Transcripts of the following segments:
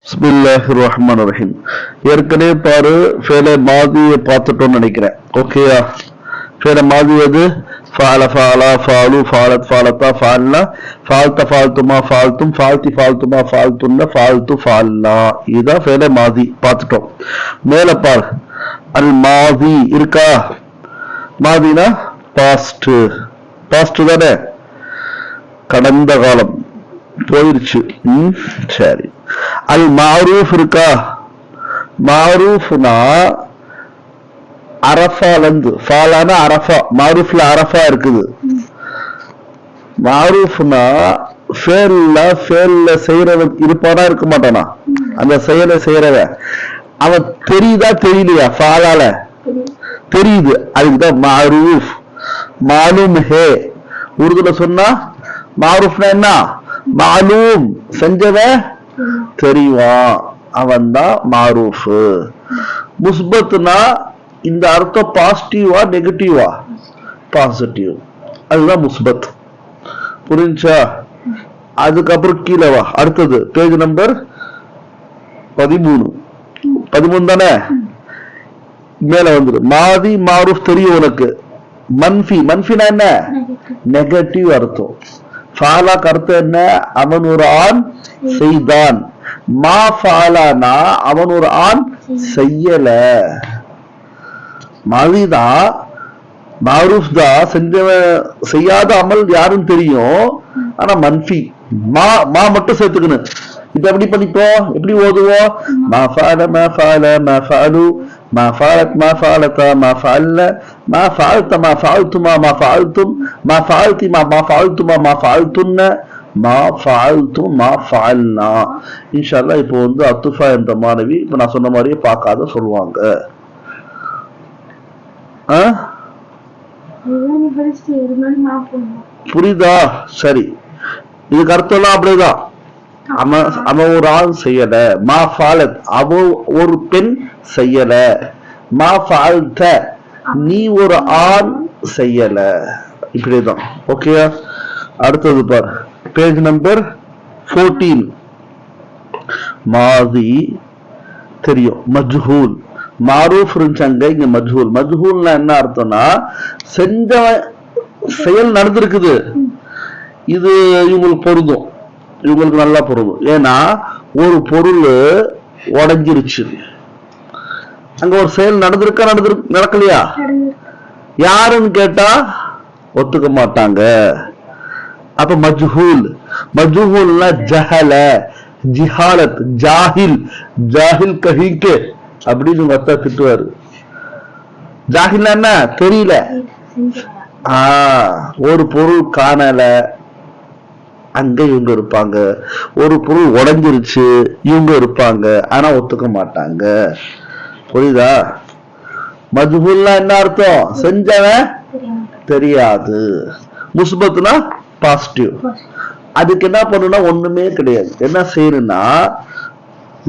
பிஸ்மில்லாஹிர் ரஹ்மானிர் ரஹீம். ஏற்கனவே பாரு ஃபேல மாதியை பார்த்துட்டோம்னு நினைக்கிறேன். ஓகேயா? ஃபேல மாதி எது? ஃபால ஃபாலா ஃபாலு ஃபாலத் ஃபாலத்தா ஃபால்னா ஃபால்த ஃபால்துமா ஃபால்தும் ஃபால்தி ஃபால்துமா ஃபால்துன்ன ஃபால்து ஃபால்னா. இதுதான் ஃபேல மாதி பார்த்துட்டோம். மேல பார், அல் மாதி இருக்கா? மாதினா பாஸ்ட். பாஸ்ட் தானே, கடந்த காலம் போயிருச்சு. சரி. அல் மாரூஃப் இருக்கா? மாரூஃப்னா அரஃபாலந்து, ஃபாலானா அரஃபா, மாரூஃப்ல அரஃபா இருக்குது. மாரூஃப்னா ஃபேல்ல செய்யறவன் இருப்பானா இருக்க மாட்டானா? அந்த செயலை செய்யறவன் அவன் தெரியுதா தெரியலையா? ஃபாலால தெரியுது, அதுக்குதான் மாரூஃப். மாலூம் ஹே உருதுல சொன்னா மாரூஃப்னா என்ன? மாலூம், செஞ்சவன் தெரியுவான், அவன் தான் மாரூஃப். முஸ்பத்னா இந்த அர்த்தம் பாசிட்டிவா நெகட்டிவா? பாசிட்டிவ், அதுதான் முஸ்பத். புரிஞ்சா? அதுக்கப்புறம் கீழே வா, அடுத்தது பேஜ் நம்பர் 13 தானே, மேல வந்துரு. மாதி மாரூஃப் தெரியும் உனக்கு. மன்ஃபி, மன்ஃபினா என்ன? நெகட்டிவ் அர்த்தம். ஃபாலாக்கு அர்த்தம் என்ன? அவன் ஒரு ஆண் செய்தான். மா ஃபாலானா அவன் ஒரு ஆண் செய்யல. மாதிதான், மாரூஃப் தான், செஞ்சவன் செய்யாத அமல் யாருன்னு தெரியும், ஆனா மன்ஃபி. மா மா மட்டும் சேர்த்துக்கணும். இப்ப எப்படி பண்ணிப்போம், எப்படி ஓதுவோம்? மா ஃபால மா ஃபால மா ஃபாலு மா ஃபாலத் மா ஃபாலதா மா ஃபால்ன மா ஃபால்த மா ஃபால்துமா மா ஃபால்தும் மா ஃபால்தி மா ஃபால்துமா மா ஃபால்துன்ன மா ஃபால்தும் மா ஃபால்னா. இன்ஷா அல்லாஹ் இப்போ வந்து அத்துஃபா என்ற மாணவி இப்ப நான் சொன்ன மாதிரியே பார்க்காத சொல்லுவாங்க. புரியுதா? சரி, இதுக்கு அர்த்தம் எல்லாம் அப்படிதான். அவன் ஒரு ஆண் செய்யல. மா ஃபாலத் அவ ஒரு பெண் செய்யல. மா ஃபால்த நீ ஒரு ஆண் செய்யல. இப்படிதான். ஓகே, அடுத்தது பார், பேஜ் நம்பர் 14. மாதி தெரியும், மஜ்ஹூல். மாரூஃப் இருந்துச்சாங்க, இங்க மஜ்ஹூல். மஜ்ஹூல்னா என்ன அர்த்தம்னா செஞ்ச செயல் நடந்திருக்குது, இது இவங்களுக்கு பொருந்தும், இவங்களுக்கு நல்லா பொருந்தும். ஏன்னா ஒரு பொருள் உடைஞ்சிருச்சு, அங்க ஒரு செயல் நடந்திருக்கா நடக்கலையா? யாருன்னு கேட்டா ஒத்துக்க மாட்டாங்க. அப்ப மஜ்ஹூல். மஜ்ஹூல்னா ஜஹல, ஜிஹாலத், ஜாஹில். ஜாஹில் கஹிக்கு அப்படின்னு மத்தா திட்டுவாரு. ஜாஹில் என்ன? தெரியல. ஒரு பொருள் காணல, அங்க இவங்க இருப்பாங்க. ஒரு பொருள் உடைஞ்சிருச்சு, இவங்க இருப்பாங்க, ஆனா ஒத்துக்க மாட்டாங்க. புரியுதா? மஜ்ஹூல்னா என்ன அர்த்தம்? செஞ்சவன் தெரியாது. முஸ்பத்னா பாசிட்டிவ். அதுக்கு என்ன பண்ணுனா ஒண்ணுமே கிடையாது. என்ன செய்யணும்னா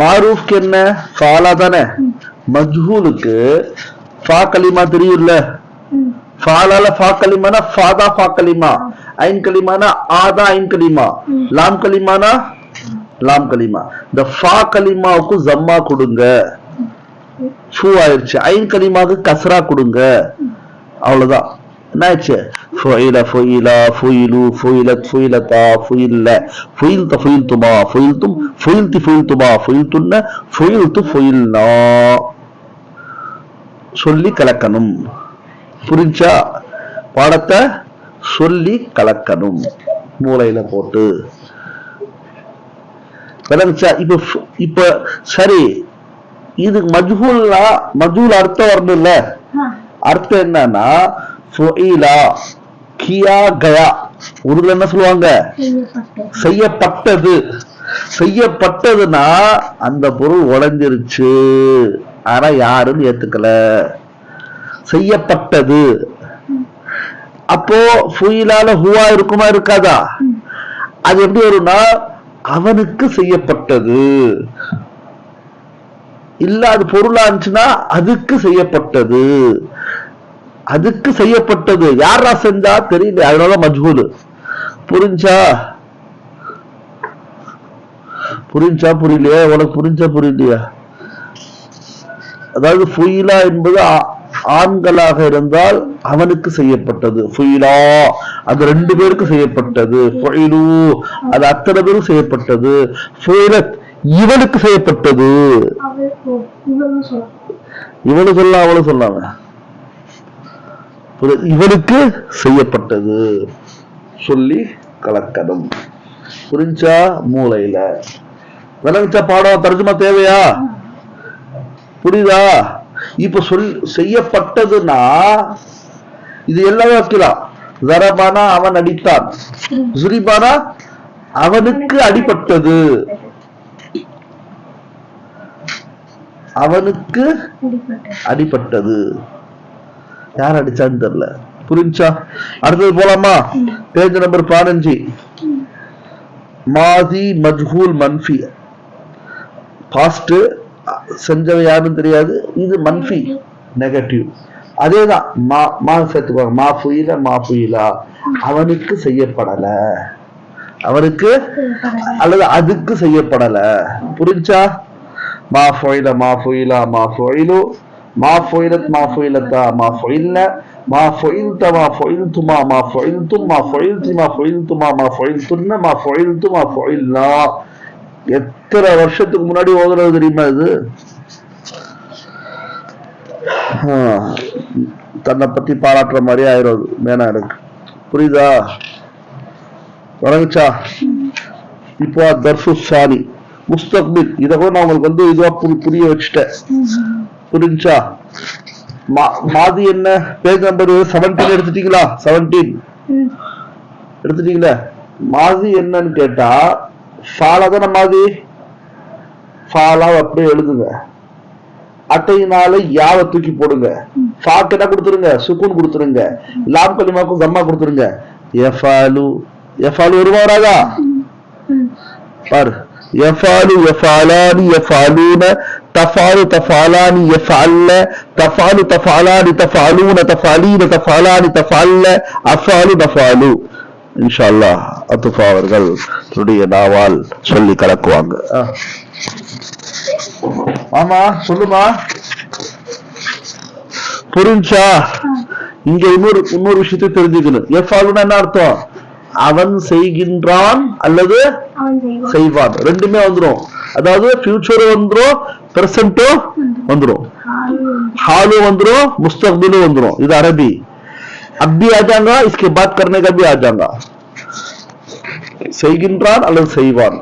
மாரூஃப்க்கு என்ன? ஃபாலா தானே. மஜ்ஹூலுக்கு ஃபா கலிமா தெரியும்ல. ஃபாலால ஃபா கலிமானா ஃபாதா ஃபா கலிமா, ஐன் கலிமானா ஆதா ஐன் கலிமா, லாம் கலிமானா லாம் கலிமா. இந்த ஃபா கலிமாவுக்கு ஜம்மா கொடுங்க, ஃபூ ஆயிடுச்சு. ஐன் கலிமாவுக்கு கஸ்ரா கொடுங்க, அவ்வளவுதான். என்ன ஆயிடுச்சு? ஃபுயில ஃபுயிலா ஃபுயிலு ஃபுயிலத் ஃபுயிலதா ஃபுயில்ல ஃபுயில்த ஃபுயில்துமா ஃபுயில்தும் ஃபுயில்தி ஃபுயில்துமா ஃபுயில்துன்ன ஃபுயில்து ஃபுயில்னா. சொல்லி கலக்கணும். புரிஞ்சா? பாடத்தை சொல்லி கலக்கணும், மூளையில போட்டு. விளங்குச்சா? இப்ப சரி, இது மஜ்ஹூல்னா மஜ்ஹூல் அர்த்தம் வரணும் இல்ல? அர்த்தம் என்னன்னா ஃபுயிலா கியா கயா. உருதுல என்ன சொல்லுவாங்க? செய்யப்பட்டது. செய்யப்பட்டதுன்னா அந்த பொருள் உடைஞ்சிருச்சு, ஆனா யாரும் ஏத்துக்கல. செய்யப்பட்டது. அப்போ ஃபுயிலால ஹுவா இருக்குமா இருக்காதா? அது எப்படி வரும்னா அவனுக்கு செய்யப்பட்டது. இல்ல அது பொருளா இருந்துச்சுன்னா அதுக்கு செய்யப்பட்டது. அதுக்கு செய்யப்பட்டது யாரா செஞ்சா தெரியல, அதனால மஜ்ஹூல். புரிஞ்சா? புரிஞ்சா புரியலையா? உனக்கு புரிஞ்சா புரியலையா? அதாவது ஃபுயிலா என்பது ஆண்களாக இருந்தால் அவனுக்கு செய்யப்பட்டது ஃபுயிலா, அது 2 பேருக்கு செய்யப்பட்டது. ஃபுயிலு அது அத்தனை பேரும் செய்யப்பட்டது. ஃபுயிலத் இவனுக்கு செய்யப்பட்டது. இவனு சொல்லலாம் அவளு சொல்லாம இவனுக்கு செய்யப்பட்டது சொல்லி கலக்கணும். புரிஞ்சா? மூளையில விளங்குச்சா? பாடம் தர்ஜுமா தேவையா? புரியுதா? இப்ப செய்யப்பட்டதுன்னா இது எல்லாம் வைக்கலாம். ஜரபானா அவன் அடித்தான், ஜுரிபானா அவனுக்கு அடிபட்டது, அவனுக்கு அடிபட்டது. யார் அடிச்சான்னு தெரியல. புரிஞ்சா? அடுத்தது போலாமா? Page number 15. மாதி மஜ்ஹூல் மன்ஃபி, பாஸ்ட் செஞ்சவ யாருன்னு தெரியாது, இது மன்ஃபி நெகட்டிவ். அதேதான் மா சேர்த்துக்குவாங்க. மா புயில மா புயிலா அவனுக்கு செய்யப்படல, அவனுக்கு அல்லது அதுக்கு செய்யப்படல. புரிஞ்சா? மா ஃபுயில மா ஃபுயிலா மா ஃபுயிலு மா ஃபுயிலத் மா ஃபுயிலத்தா மா ஃபுயில்ன மா ஃபுயில்த மா ஃபுயில்துமா மா ஃபுயில்தும் மா ஃபுயில்தி மா ஃபுயில்துமா மா ஃபுயில்துன்ன மா ஃபுயில்து மா ஃபுயில்னா. எத்தனை வருஷத்துக்கு முன்னாடி ஓதுறது தெரியுமா இது? தன்னை பத்தி பாராட்டுற மாதிரி ஆயிரும் மேனா எனக்கு. புரியுதா? வணங்குச்சா? இப்போ தர்சு சாரி முஸ்தக்பில், இதை கூட நான் உங்களுக்கு இதுவா புரிய வச்சுட்டேன். புரிஞ்சா? மாதி என்ன? பேஜ் நம்பர் 17 எடுத்துட்டீங்களா? 17 எடுத்துட்டீங்களா? மாதி என்னன்னு கேட்டா ஃபாலா தானே மாதி. ஃபாலா அப்படியே எழுதுங்க. அட்டையினால யாவை தூக்கி போடுங்க. ஃபாக்கு என்ன கொடுத்துருங்க? சுக்கூன் கொடுத்துருங்க. லாம் கலிமாக்கும் கம்மா கொடுத்துருங்க. எஃபாலு எஃபாலு வருமா வராதா? பாரு. எஃபாலு எஃபாலானி எஃபாலூன தஃபாலு தஃபாலானி எஃபால்ல தஃபாலு தஃபாலானி தஃபாலூன தஃபாலீன தஃபாலானி தஃபால்ல அஃபாலு நஃபாலு. இன்ஷா அல்லாஹ் அத்துஃபா அவர்கள் நாவால் சொல்லி கலக்குவாங்க. ஆமா சொல்லுமா? புரிஞ்சா? இங்க இன்னொரு விஷயத்தை தெரிஞ்சுக்கணும். எஃபாலுனா என்ன அர்த்தம்? அவன் செய்கின்றான் அல்லது செய்வான், ரெண்டுமே வந்துடும். அதாவது ஃபியூச்சரும் வந்துடும், பிரசன்ட்டும் வந்துடும், हालो वंदरो मुस्तकबिल वंदरो इधर अरबी अब भी आ जाएगा इसके बात करने का भी आ जाएगा செய்கின்றான் அல்லது செய்வான்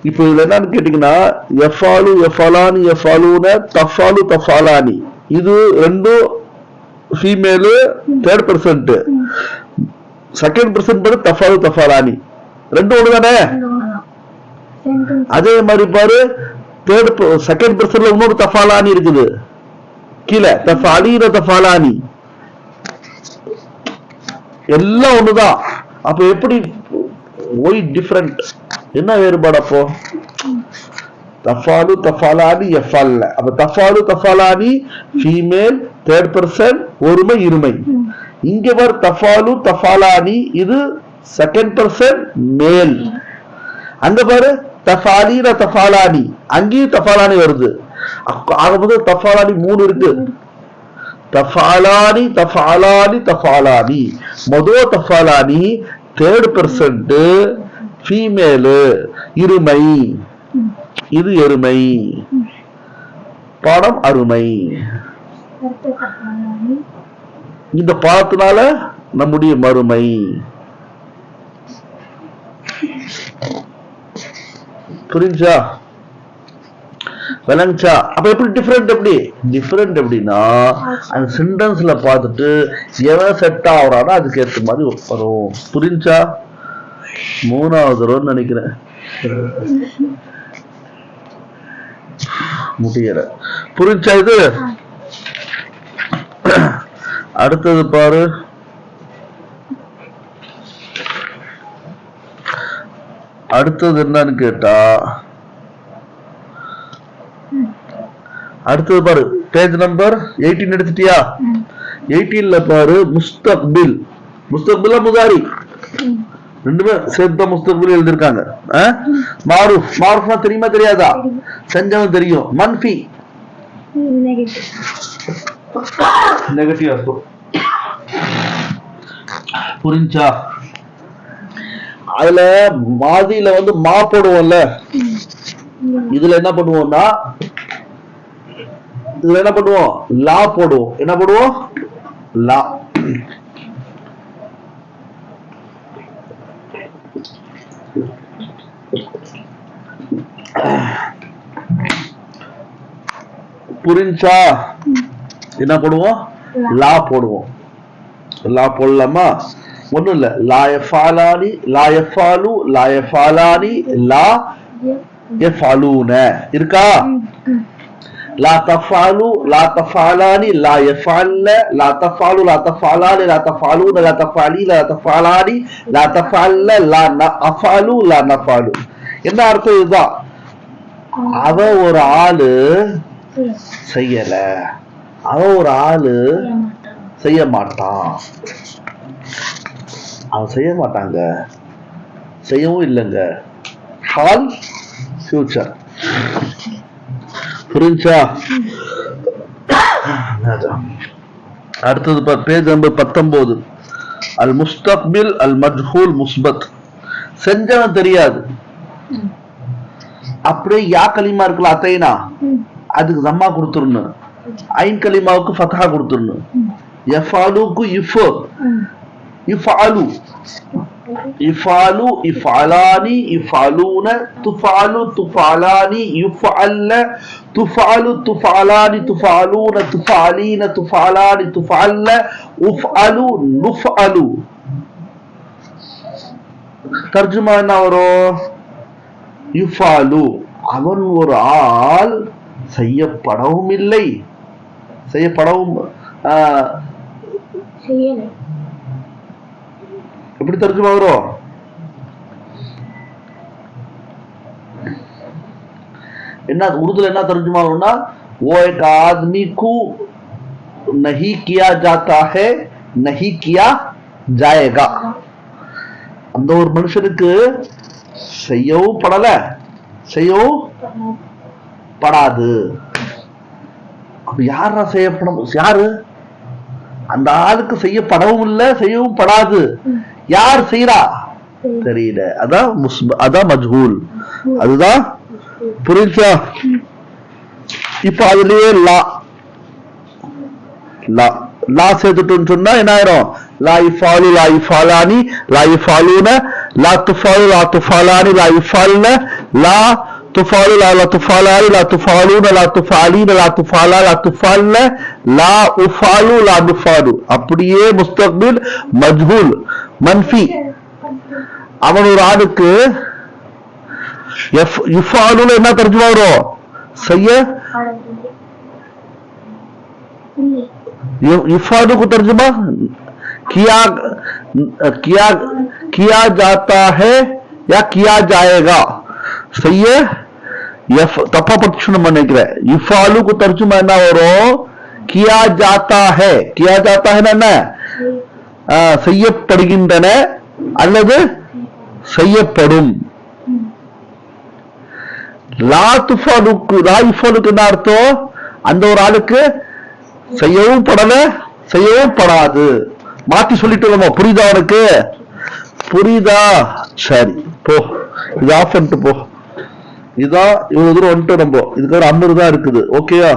இப்போ இதுல என்னன்னு கேட்டிங்கனா யஃபாலு யஃபலானி யஃபாலூன தஃபாலு தஃபாலானி இது ரெண்டும் female third person second person पर तफालु तफालानी ரெண்டும் ஒண்ணுதானே அதே மாதிரி பாரு थर्ड सेकंड पर्सनல இன்னொரு தஃபாலானி இருக்குது கீழ தஃபாலீன தஃபாலானி எல்லாம் ஒண்ணுதான் அப்ப எப்படி why different என்ன வேறுபாடு அப்போ தஃபாலு தஃபாலானி யஃபால்ல அப்ப தஃபாலு தஃபாலானி ஃபீமேல் थर्ड पर्सन ஒருமை இருமை இங்க பார் தஃபாலு தஃபாலானி இது செகண்ட் पर्सन மேல் அங்க பாரு தஃபாலீன தஃபாலானி அங்கேயும் தஃபாலானி வருது ஆகமொத்தம் தஃபாலானி மூணு இருக்கு தஃபாலானி தஃபாலானி தஃபாலானி மொதோ தஃபாலானி थर्ड पर्सन फीमेल இருமை இது எருமை பாடம் அருமை இந்த பாடத்தினால நம்முடைய மறுமை புரிஞ்சா விளங்குச்சா அப்ப எப்படி டிஃபரெண்ட் எப்படின்னா அந்த சென்டென்ஸ்ல பார்த்துட்டு எவன் செட் ஆகுறானோ அதுக்கு ஏற்ற மாதிரி வரும் புரிஞ்சா மூணாவது தடவை நினைக்கிறேன் முடியல புரிஞ்சா இது அடுத்தது பாரு அடுத்தது என்னன்னு கேட்டா அடுத்தது பாரு பேஜ் நம்பர் 18 எடுத்துட்டியா 18ல பாரு முஸ்தக்பில் முஸ்தக்பில் முதாரி ரெண்டுமே சேர்த்து தான் முஸ்தக்பில் எழுதிருக்காங்க. மாரூஃப், மாரூஃப்னா தெரியுமா தெரியாதா? செஞ்சவன் தெரியும். மன்ஃபி நெகட்டிவ் அர்த்தம். புரிஞ்சா? அதுல மாதில வந்து மா போடுவோம்ல, இதுல என்ன பண்ணுவோம்னா இதுல என்ன பண்ணுவோம்? லா போடுவோம். என்ன போடுவோம்? லா. புரிஞ்சா? என்ன போடுவோம்? லா போடுவோம். லா போடலாமா? ஒண்ணும் இல்ல. லா யஃபாலானி, லா யஃபாலு, லா யஃபாலானி, லா யஃபாலூன இருக்கா? லா தஃபாலு, லா தஃபாலானி, லா யஃபால்ல, லா தஃபாலு, லா தஃபாலானி, லா தஃபாலூன, லா தஃபாலி, லா தஃபாலானி, லா தஃபால்ல, லா நஃபாலு, லா நஃபாலு. என்ன அர்த்தம்? இதுதான். அவ ஒரு ஆளு செய்யல, அவ ஒரு ஆளு செய்ய மாட்டான், அவன் செய்ய மாட்டாங்க, செய்யவும் இல்லைங்க. Hall future. புரிஞ்சா? அடுத்தது பேஜ் நம்பர் 19. அல் முஸ்தக்பில் அல் மஜ்ஹூல் முஸ்பத். செஞ்சவன் தெரியாது. அப்படியே யா கலிமா இருக்குல்ல, அத்தைனா, அதுக்கு ஜம்மா கொடுத்துடணும். ஐன் கலிமாவுக்கு ஃபத்ஹா கொடுத்துடணும். யஃபாலுக்கு இஃப், இஃபாலு, இஃபாலு, இஃபாலானி, இஃபாலூன, துஃபாலு, துஃபாலானி, யுஃஅல்ல, துஃபாலு, துஃபாலானி, துஃபாலூன, துஃபாலீன, துஃபாலானி, துஃஅல்ல, உஃஅலு, நுஃஅலு. தர்ஜுமா என்ன வரும்? யுஃபாலு, அவன் ஒரு ஆள் செய்யப்படவும் இல்லை, செய்யப்படவும் எப்படி தர்ஜுமா வரும்? என்ன உருதுல என்ன தர்ஜுமா வரும்னா, वो एक आदमी को नहीं किया जाता है, नहीं किया जाएगा. அந்த ஒரு மனுஷனுக்கு செய்யவும் படல, செய்யவும் படாது. அப்ப யாரா செய்யப்படும்? யாரு? அந்த ஆளுக்கு செய்யப்படவும் இல்லை, செய்யவும் படாது. யார் செய்யறா தெரியல. அதான் அதான் மஜ்ஹூல். அதுதான். புரிஞ்சா? இப்ப அதுலயே லா, லா, லா சேர்த்துட்டோம்னு சொன்னா என்ன ஆயிரும்? லா இஃபாலு, லா இஃபாலானி, லா இஃபாலூன, லா துஃபாலு, லா துஃபாலானி, லா இஃபால்ன, லா துஃபாலு, லா துஃபாலானி, லா துஃபாலூன, லா துஃபாலீன, லா துஃபாலா, லா துஃபால்ன, லா உஃபாலு, லா நுஃபாலு. அப்படியே முஸ்தக்பில் மஜ்ஹூல் மன்ஃபி. அவன் ஒரு ஆளுக்கு இஃபாலுல என்ன தர்ஜுமா வரும்? செய்ய. इफालू को तर्जुमा किया, किया, किया जाता है या किया जाएगा. सही है? தப்பா படிச்சுன்னு நினைக்கிறேன். இஃபாலுக்கு தர்ஜுமா என்ன வரும்? கியா ஜாத்தா ஹே. கியா ஜாத்தா ஹே என்ன? செய்யப்படுகின்றன அல்லது செய்யப்படும். லா துஃபாலுக்கு, லா இஃபாலுக்கு என்ன அர்த்தம்? அந்த ஒரு ஆளுக்கு செய்யவும் படல, செய்யவும் படாது. மாத்தி சொல்லிட்டு புரியுதா உனக்கு? புரியுதா? சரி போ, இது ஆஃப் பண்ணிட்டு போ. இதான் இவ்வளவு தூரம் வந்துட்டு நம்ம இதுக்கு ஒரு 50 தான் இருக்குது. ஓகேயா?